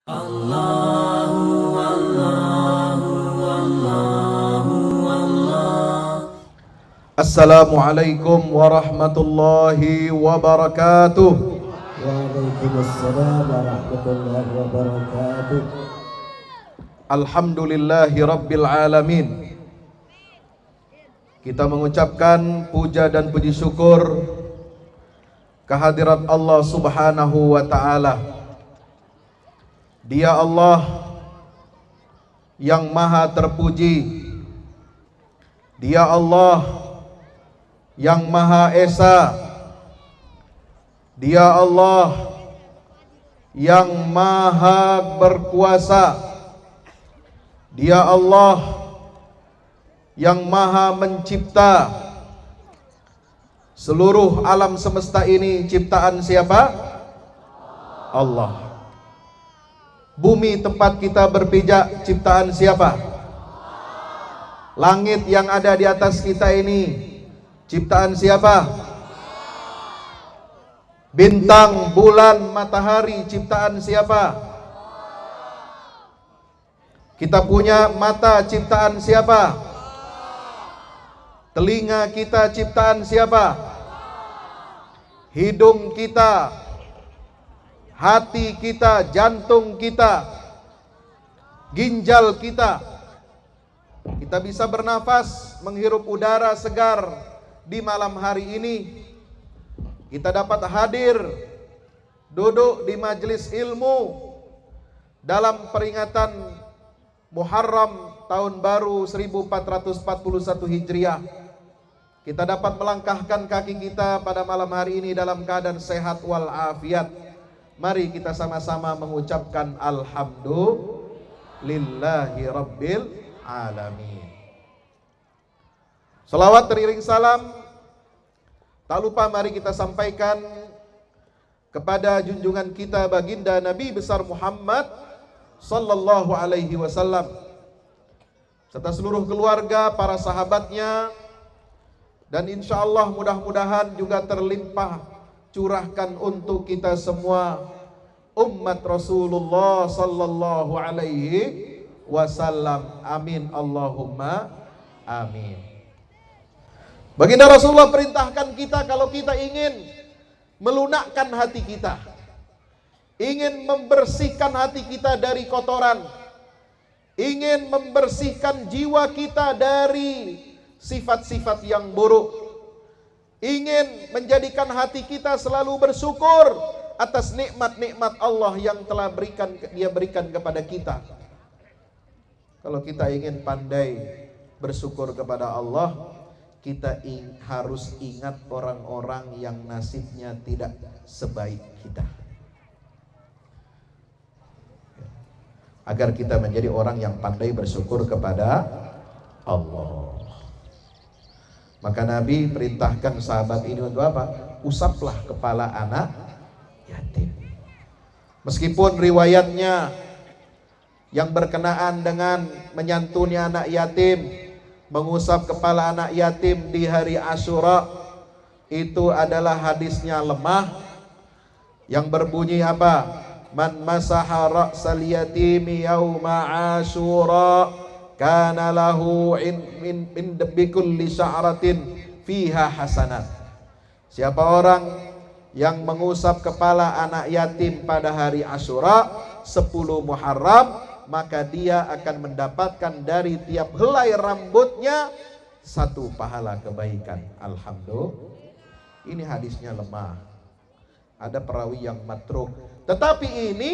Allahu Allahu Allahu Allah. Assalamualaikum warahmatullahi wabarakatuh. Waalaikumsalam warahmatullahi wabarakatuh. Alhamdulillahi rabbil alamin. Kita mengucapkan puja dan puji syukur kehadirat Allah subhanahu wa ta'ala. Dia Allah yang maha terpuji. Dia Allah yang maha esa. Dia Allah yang maha berkuasa. Dia Allah yang maha mencipta. Seluruh alam semesta ini ciptaan siapa? Allah. Bumi tempat kita berpijak ciptaan siapa? Langit yang ada di atas kita ini ciptaan siapa? Bintang, bulan, matahari ciptaan siapa? Kita punya mata ciptaan siapa? Telinga kita ciptaan siapa? Hidung kita, hati kita, jantung kita, ginjal kita. Kita bisa bernafas, menghirup udara segar di malam hari ini. Kita dapat hadir, duduk di majelis ilmu dalam peringatan Muharram tahun baru 1441 Hijriah. Kita dapat melangkahkan kaki kita pada malam hari ini dalam keadaan sehat walafiat. Mari kita sama-sama mengucapkan alhamdulillahi rabbil alamin. Salawat teriring salam, tak lupa mari kita sampaikan kepada junjungan kita baginda Nabi besar Muhammad sallallahu alaihi wasallam serta seluruh keluarga, para sahabatnya, dan insya Allah mudah-mudahan juga terlimpah curahkan untuk kita semua umat Rasulullah sallallahu alaihi wasallam. Amin Allahumma amin. Baginda Rasulullah perintahkan kita kalau kita ingin melunakkan hati kita, ingin membersihkan hati kita dari kotoran, ingin membersihkan jiwa kita dari sifat-sifat yang buruk, ingin menjadikan hati kita selalu bersyukur atas nikmat-nikmat Allah yang telah Dia berikan kepada kita. Kalau kita ingin pandai bersyukur kepada Allah, kita harus ingat orang-orang yang nasibnya tidak sebaik kita, agar kita menjadi orang yang pandai bersyukur kepada Allah. Maka Nabi perintahkan sahabat ini untuk apa? Usaplah kepala anak yatim. Meskipun riwayatnya yang berkenaan dengan menyantuni anak yatim, mengusap kepala anak yatim di hari Asyura, itu adalah hadisnya lemah, yang berbunyi apa? Man masaha ra'sal yatimi yauma Asyura kana lahu min bikulli sya'ratin fiha hasanat. Siapa orang yang mengusap kepala anak yatim pada hari Asyura 10 Muharram, maka dia akan mendapatkan dari tiap helai rambutnya 1 pahala kebaikan. Alhamdulillah. Ini hadisnya lemah, ada perawi yang matruk, tetapi ini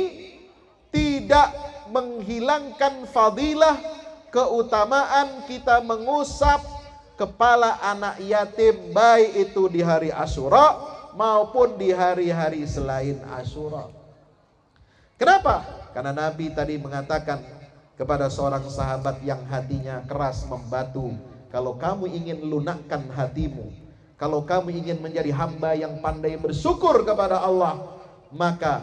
tidak menghilangkan fadilah keutamaan kita mengusap kepala anak yatim, baik itu di hari Asyura maupun di hari-hari selain Asyura. Kenapa? Karena Nabi tadi mengatakan kepada seorang sahabat yang hatinya keras membatu, kalau kamu ingin lunakkan hatimu, kalau kamu ingin menjadi hamba yang pandai bersyukur kepada Allah, maka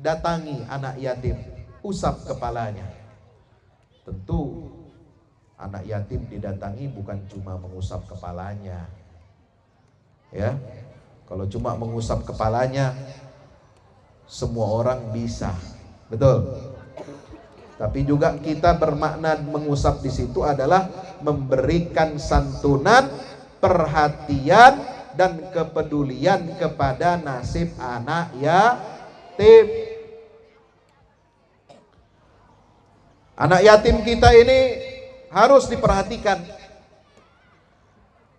datangi anak yatim, usap kepalanya. Tentu anak yatim didatangi bukan cuma mengusap kepalanya, ya. Kalau cuma mengusap kepalanya semua orang bisa Betul. Tapi juga kita bermakna mengusap di situ adalah memberikan santunan, perhatian dan kepedulian kepada nasib anak yatim. Anak yatim kita ini harus diperhatikan.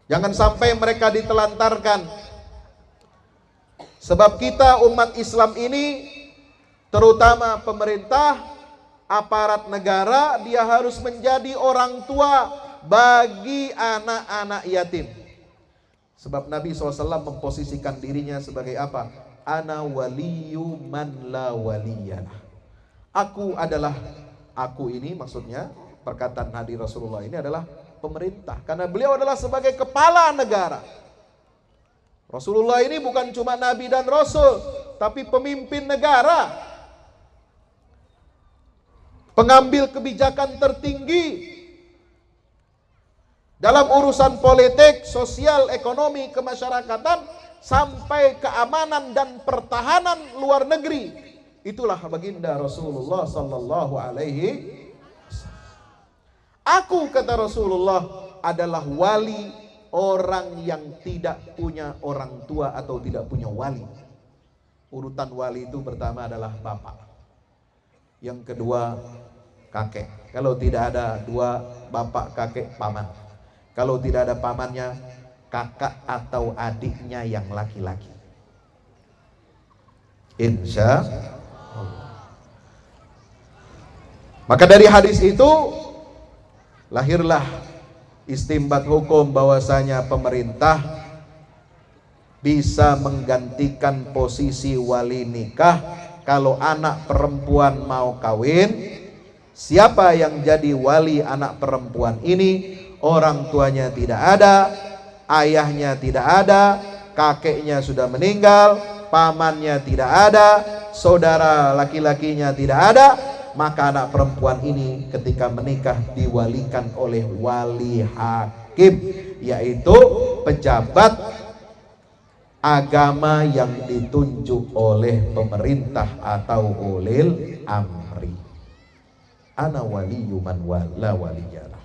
Jangan sampai mereka ditelantarkan. Sebab kita umat Islam ini, terutama pemerintah, aparat negara, dia harus menjadi orang tua bagi anak-anak yatim. Sebab Nabi SAW memposisikan dirinya sebagai apa? Ana waliyu man la waliyalah. Aku ini maksudnya perkataan hadis Rasulullah ini adalah pemerintah. Karena beliau adalah sebagai kepala negara. Rasulullah ini bukan cuma Nabi dan Rasul, tapi pemimpin negara. Pengambil kebijakan tertinggi dalam urusan politik, sosial, ekonomi, kemasyarakatan, sampai keamanan dan pertahanan luar negeri. Itulah baginda Rasulullah sallallahu alaihi wasallam. Aku, kata Rasulullah, adalah wali orang yang tidak punya orang tua atau tidak punya wali. Urutan wali itu pertama adalah bapak. Yang kedua kakek. Kalau tidak ada dua, bapak, kakek, paman. Kalau tidak ada pamannya, kakak atau adiknya yang laki-laki. Insya Allah. Maka dari hadis itu lahirlah istimbat hukum bahwasanya pemerintah bisa menggantikan posisi wali nikah. Kalau anak perempuan mau kawin, siapa yang jadi wali anak perempuan ini? Orang tuanya tidak ada, ayahnya tidak ada, kakeknya sudah meninggal, pamannya tidak ada, saudara laki-lakinya tidak ada. Maka anak perempuan ini ketika menikah diwalikan oleh wali hakim, yaitu pejabat agama yang ditunjuk oleh pemerintah atau ulil amri. Ana waliyyu man la waliyalah.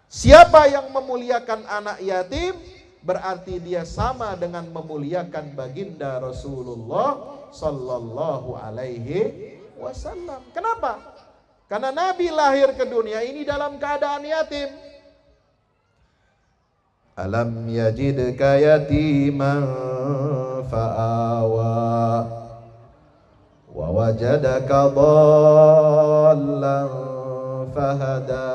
Siapa yang memuliakan anak yatim, berarti dia sama dengan memuliakan baginda Rasulullah sallallahu alaihi wasallam. Kenapa? Karena Nabi lahir ke dunia ini dalam keadaan yatim. Alam yajidka yatiman fa'awa wa wajadaka dhallan fahada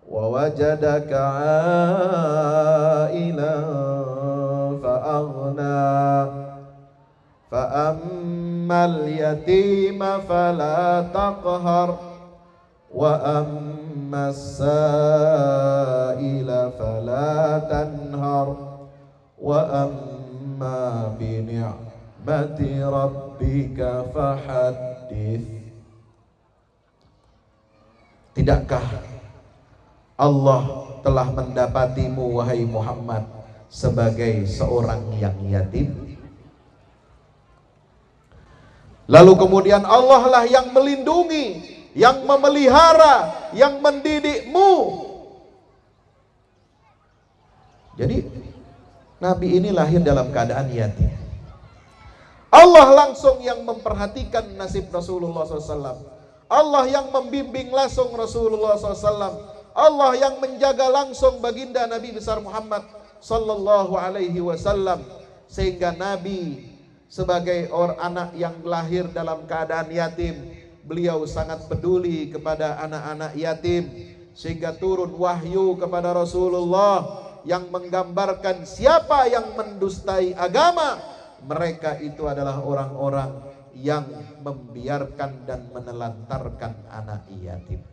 wa wajadaka ailan fa'aghna fa'ammal yatima fala taqhar wa ammas sa'ila fala tanhar wa amma bi ni'mati rabbika fahaddits. Tidakkah Allah telah mendapatimu wahai Muhammad sebagai seorang yang yatim? Lalu kemudian Allah lah yang melindungi, yang memelihara, yang mendidikmu. Jadi Nabi ini lahir dalam keadaan yatim. Allah langsung yang memperhatikan nasib Rasulullah SAW. Allah yang membimbing langsung Rasulullah SAW. Allah yang menjaga langsung baginda Nabi besar Muhammad sallallahu alaihi wasallam, sehingga Nabi sebagai anak yang lahir dalam keadaan yatim, beliau sangat peduli kepada anak-anak yatim, sehingga turun wahyu kepada Rasulullah yang menggambarkan siapa yang mendustai agama, mereka itu adalah orang-orang yang membiarkan dan menelantarkan anak yatim.